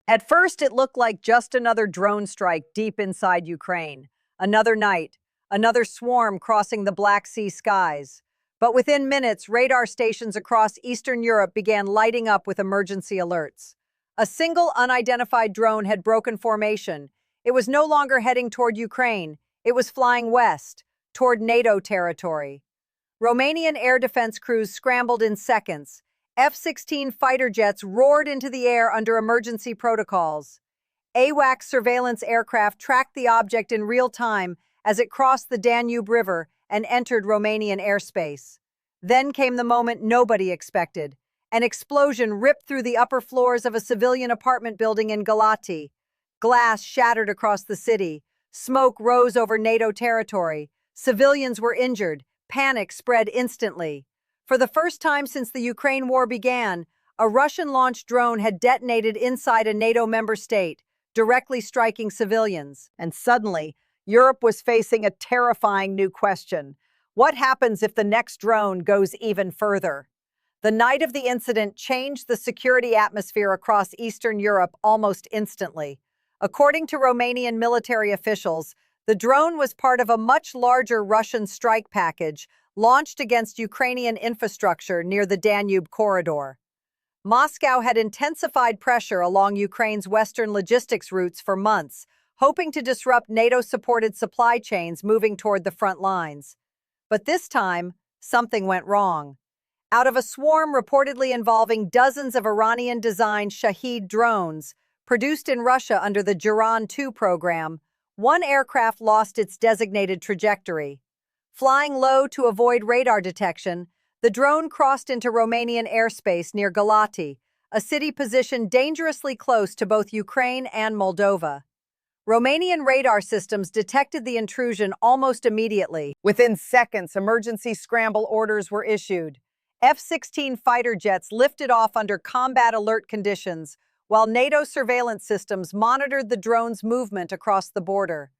At first, it looked like just another drone strike deep inside Ukraine. Another night, another swarm crossing the Black Sea skies. But within minutes, radar stations across Eastern Europe began lighting up with emergency alerts. A single unidentified drone had broken formation. It was no longer heading toward Ukraine. It was flying west, toward NATO territory. Romanian air defense crews scrambled in seconds. F-16 fighter jets roared into the air under emergency protocols. AWACS surveillance aircraft tracked the object in real time as it crossed the Danube River and entered Romanian airspace. Then came the moment nobody expected. An explosion ripped through the upper floors of a civilian apartment building in Galati. Glass shattered across the city. Smoke rose over NATO territory. Civilians were injured. Panic spread instantly. For the first time since the Ukraine war began, a Russian-launched drone had detonated inside a NATO member state, directly striking civilians. And suddenly, Europe was facing a terrifying new question. What happens if the next drone goes even further? The night of the incident changed the security atmosphere across Eastern Europe almost instantly. According to Romanian military officials, the drone was part of a much larger Russian strike package launched against Ukrainian infrastructure near the Danube corridor. Moscow had intensified pressure along Ukraine's western logistics routes for months, hoping to disrupt NATO-supported supply chains moving toward the front lines. But this time, something went wrong. Out of a swarm reportedly involving dozens of Iranian-designed Shahed drones, produced in Russia under the Jiran 2 program, one aircraft lost its designated trajectory. Flying low to avoid radar detection, the drone crossed into Romanian airspace near Galati, a city positioned dangerously close to both Ukraine and Moldova. Romanian radar systems detected the intrusion almost immediately. Within seconds, emergency scramble orders were issued. F-16 fighter jets lifted off under combat alert conditions, while NATO surveillance systems monitored the drone's movement across the border.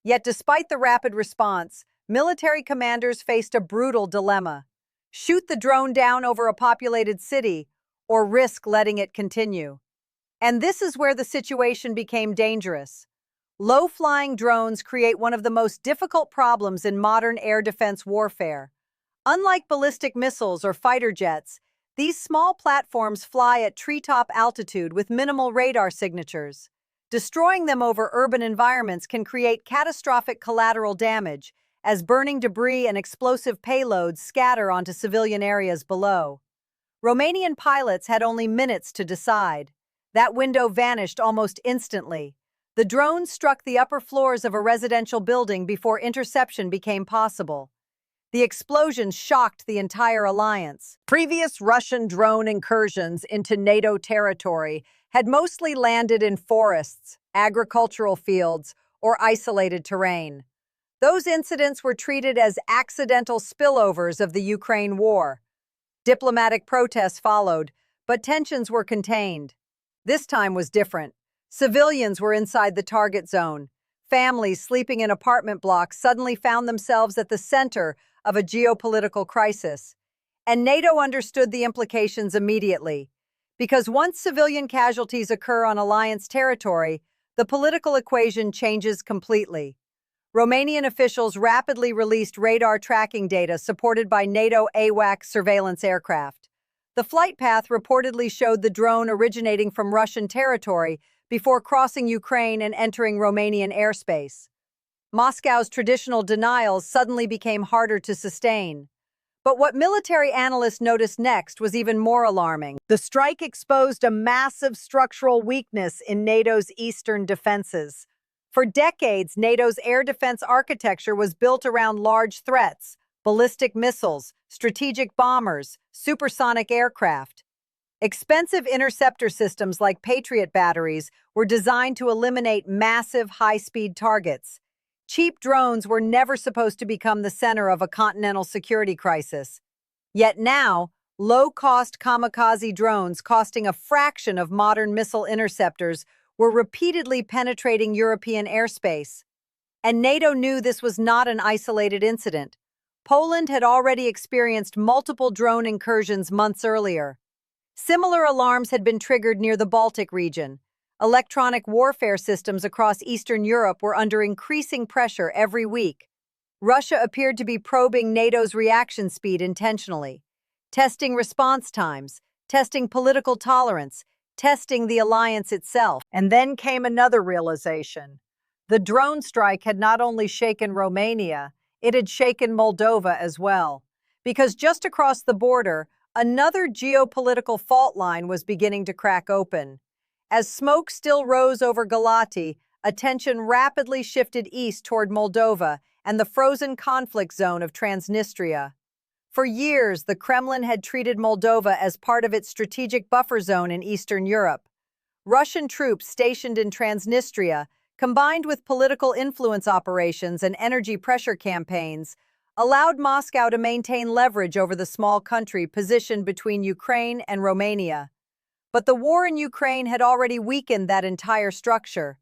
Yet despite the rapid response, military commanders faced a brutal dilemma: shoot the drone down over a populated city, or risk letting it continue. And this is where the situation became dangerous. Low-flying drones create one of the most difficult problems in modern air defense warfare. Unlike ballistic missiles or fighter jets, these small platforms fly at treetop altitude with minimal radar signatures. Destroying them over urban environments can create catastrophic collateral damage, as burning debris and explosive payloads scatter onto civilian areas below. Romanian pilots had only minutes to decide. That window vanished almost instantly. The drone struck the upper floors of a residential building before interception became possible. The explosion shocked the entire alliance. Previous Russian drone incursions into NATO territory had mostly landed in forests, agricultural fields, or isolated terrain. Those incidents were treated as accidental spillovers of the Ukraine war. Diplomatic protests followed, but tensions were contained. This time was different. Civilians were inside the target zone. Families sleeping in apartment blocks suddenly found themselves at the center of a geopolitical crisis. And NATO understood the implications immediately. Because once civilian casualties occur on alliance territory, the political equation changes completely. Romanian officials rapidly released radar tracking data supported by NATO AWACS surveillance aircraft. The flight path reportedly showed the drone originating from Russian territory before crossing Ukraine and entering Romanian airspace. Moscow's traditional denials suddenly became harder to sustain. But what military analysts noticed next was even more alarming. The strike exposed a massive structural weakness in NATO's eastern defenses. For decades, NATO's air defense architecture was built around large threats: ballistic missiles, strategic bombers, supersonic aircraft. Expensive interceptor systems like Patriot batteries were designed to eliminate massive, high-speed targets. Cheap drones were never supposed to become the center of a continental security crisis. Yet now, low-cost kamikaze drones costing a fraction of modern missile interceptors were repeatedly penetrating European airspace. And NATO knew this was not an isolated incident. Poland had already experienced multiple drone incursions months earlier. Similar alarms had been triggered near the Baltic region. Electronic warfare systems across Eastern Europe were under increasing pressure every week. Russia appeared to be probing NATO's reaction speed intentionally, testing response times, testing political tolerance, testing the alliance itself. And then came another realization. The drone strike had not only shaken Romania, it had shaken Moldova as well. Because just across the border, another geopolitical fault line was beginning to crack open. As smoke still rose over Galati, attention rapidly shifted east toward Moldova and the frozen conflict zone of Transnistria. For years, the Kremlin had treated Moldova as part of its strategic buffer zone in Eastern Europe. Russian troops stationed in Transnistria, combined with political influence operations and energy pressure campaigns, allowed Moscow to maintain leverage over the small country positioned between Ukraine and Romania. But the war in Ukraine had already weakened that entire structure.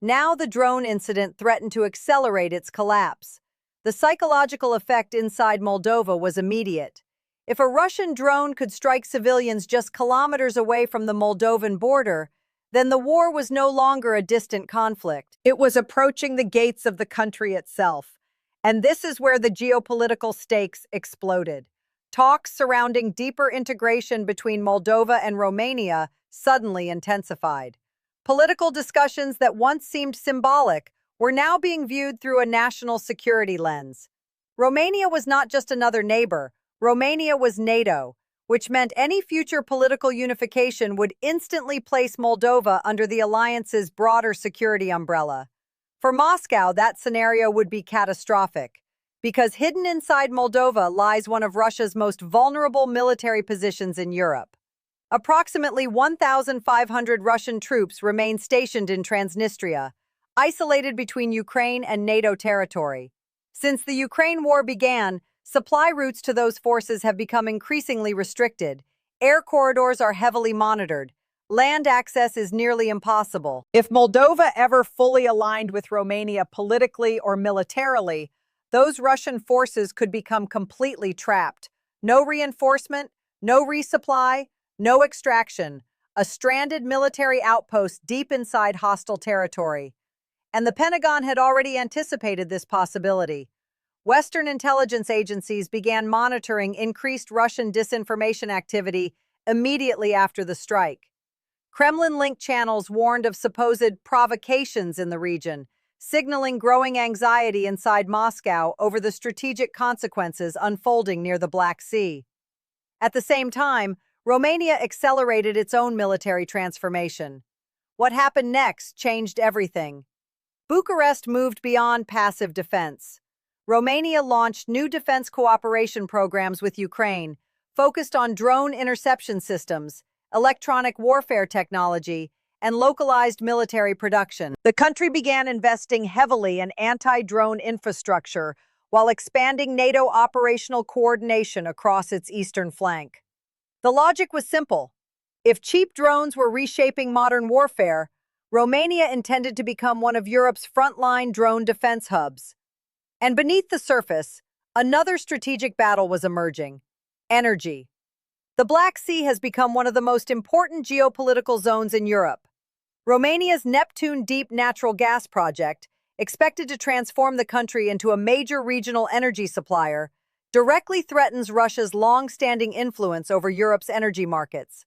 Now the drone incident threatened to accelerate its collapse. The psychological effect inside Moldova was immediate. If a Russian drone could strike civilians just kilometers away from the Moldovan border, then the war was no longer a distant conflict. It was approaching the gates of the country itself. And this is where the geopolitical stakes exploded. Talks surrounding deeper integration between Moldova and Romania suddenly intensified. Political discussions that once seemed symbolic were now being viewed through a national security lens. Romania was not just another neighbor, Romania was NATO, which meant any future political unification would instantly place Moldova under the alliance's broader security umbrella. For Moscow, that scenario would be catastrophic, because hidden inside Moldova lies one of Russia's most vulnerable military positions in Europe. Approximately 1,500 Russian troops remain stationed in Transnistria, isolated between Ukraine and NATO territory. Since the Ukraine war began, supply routes to those forces have become increasingly restricted. Air corridors are heavily monitored. Land access is nearly impossible. If Moldova ever fully aligned with Romania politically or militarily, those Russian forces could become completely trapped. No reinforcement, no resupply, no extraction. A stranded military outpost deep inside hostile territory. And the Pentagon had already anticipated this possibility. Western intelligence agencies began monitoring increased Russian disinformation activity immediately after the strike. Kremlin-linked channels warned of supposed provocations in the region, signaling growing anxiety inside Moscow over the strategic consequences unfolding near the Black Sea. At the same time, Romania accelerated its own military transformation. What happened next changed everything. Bucharest moved beyond passive defense. Romania launched new defense cooperation programs with Ukraine, focused on drone interception systems, electronic warfare technology, and localized military production. The country began investing heavily in anti-drone infrastructure while expanding NATO operational coordination across its eastern flank. The logic was simple. If cheap drones were reshaping modern warfare, Romania intended to become one of Europe's frontline drone defense hubs. And beneath the surface, another strategic battle was emerging: energy. The Black Sea has become one of the most important geopolitical zones in Europe. Romania's Neptune Deep natural gas project, expected to transform the country into a major regional energy supplier, directly threatens Russia's long-standing influence over Europe's energy markets.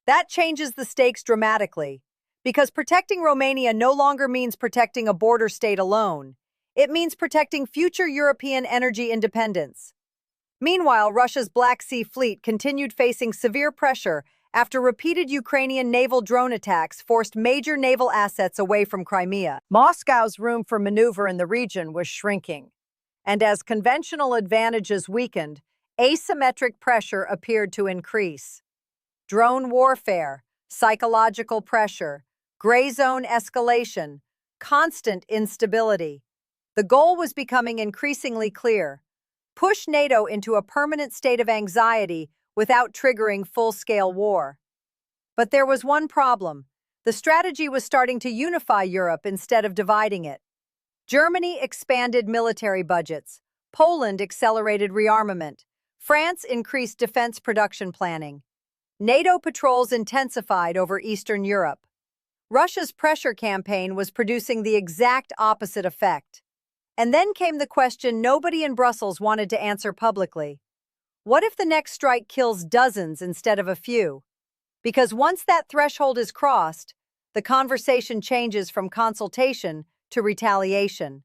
That changes the stakes dramatically, because protecting Romania no longer means protecting a border state alone. It means protecting future European energy independence. Meanwhile, Russia's Black Sea fleet continued facing severe pressure after repeated Ukrainian naval drone attacks forced major naval assets away from Crimea. Moscow's room for maneuver in the region was shrinking, and as conventional advantages weakened, asymmetric pressure appeared to increase. Drone warfare, psychological pressure, gray zone escalation, constant instability. The goal was becoming increasingly clear: push NATO into a permanent state of anxiety without triggering full-scale war. But there was one problem. The strategy was starting to unify Europe instead of dividing it. Germany expanded military budgets. Poland accelerated rearmament. France increased defense production planning. NATO patrols intensified over Eastern Europe. Russia's pressure campaign was producing the exact opposite effect. And then came the question nobody in Brussels wanted to answer publicly. What if the next strike kills dozens instead of a few? Because once that threshold is crossed, the conversation changes from consultation to retaliation.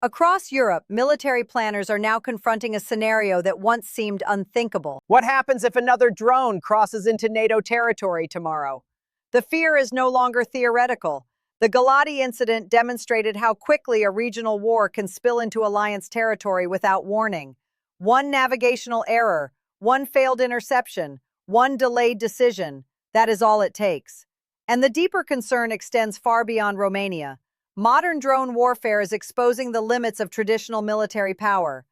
Across Europe, military planners are now confronting a scenario that once seemed unthinkable. What happens if another drone crosses into NATO territory tomorrow? The fear is no longer theoretical. The Galati incident demonstrated how quickly a regional war can spill into alliance territory without warning. One navigational error, one failed interception, one delayed decision, that is all it takes. And the deeper concern extends far beyond Romania. Modern drone warfare is exposing the limits of traditional military power.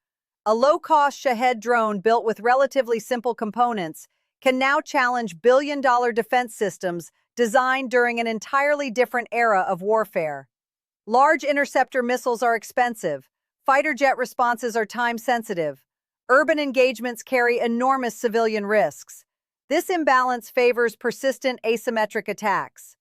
A low-cost Shahed drone built with relatively simple components can now challenge billion-dollar defense systems designed during an entirely different era of warfare. Large interceptor missiles are expensive. Fighter jet responses are time-sensitive. Urban engagements carry enormous civilian risks. This imbalance favors persistent asymmetric attacks.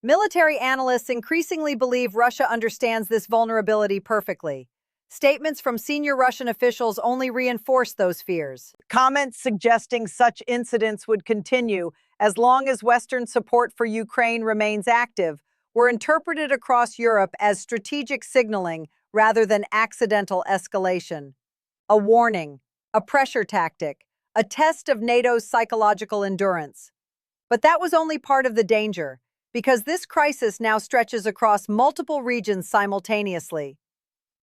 Military analysts increasingly believe Russia understands this vulnerability perfectly. Statements from senior Russian officials only reinforce those fears. Comments suggesting such incidents would continue as long as Western support for Ukraine remains active were interpreted across Europe as strategic signaling rather than accidental escalation. A warning, a pressure tactic, a test of NATO's psychological endurance. But that was only part of the danger, because this crisis now stretches across multiple regions simultaneously.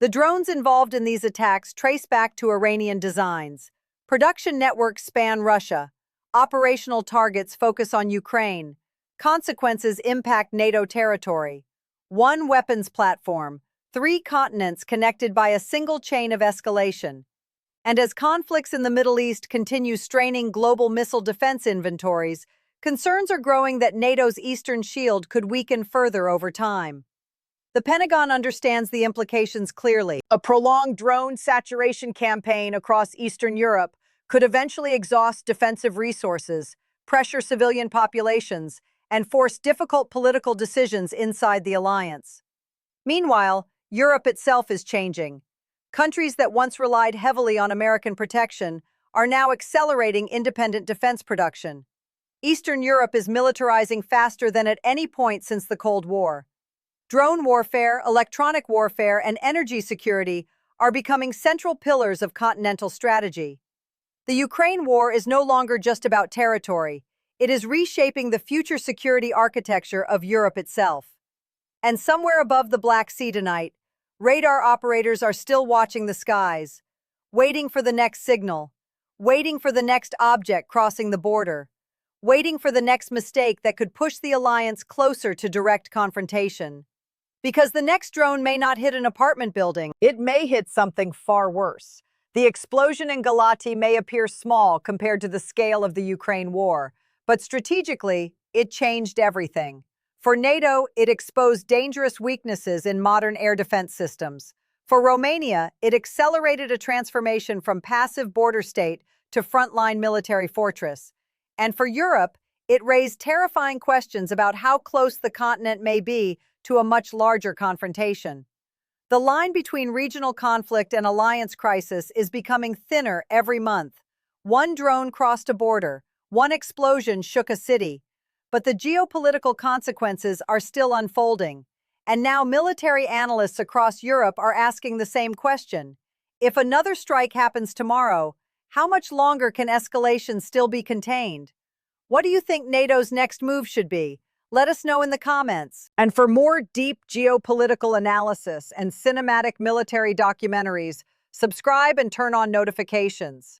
The drones involved in these attacks trace back to Iranian designs. Production networks span Russia. Operational targets focus on Ukraine. Consequences impact NATO territory. One weapons platform, 3 continents connected by a single chain of escalation. And as conflicts in the Middle East continue straining global missile defense inventories, concerns are growing that NATO's Eastern Shield could weaken further over time. The Pentagon understands the implications clearly. A prolonged drone saturation campaign across Eastern Europe could eventually exhaust defensive resources, pressure civilian populations, and force difficult political decisions inside the alliance. Meanwhile, Europe itself is changing. Countries that once relied heavily on American protection are now accelerating independent defense production. Eastern Europe is militarizing faster than at any point since the Cold War. Drone warfare, electronic warfare, and energy security are becoming central pillars of continental strategy. The Ukraine war is no longer just about territory. It is reshaping the future security architecture of Europe itself. And somewhere above the Black Sea tonight, radar operators are still watching the skies, waiting for the next signal, waiting for the next object crossing the border, waiting for the next mistake that could push the alliance closer to direct confrontation. Because the next drone may not hit an apartment building, it may hit something far worse. The explosion in Galati may appear small compared to the scale of the Ukraine war, but strategically, it changed everything. For NATO, it exposed dangerous weaknesses in modern air defense systems. For Romania, it accelerated a transformation from passive border state to frontline military fortress. And for Europe, it raised terrifying questions about how close the continent may be to a much larger confrontation. The line between regional conflict and alliance crisis is becoming thinner every month. One drone crossed a border, one explosion shook a city. But the geopolitical consequences are still unfolding. And now military analysts across Europe are asking the same question. If another strike happens tomorrow, how much longer can escalation still be contained? What do you think NATO's next move should be? Let us know in the comments. And for more deep geopolitical analysis and cinematic military documentaries, subscribe and turn on notifications.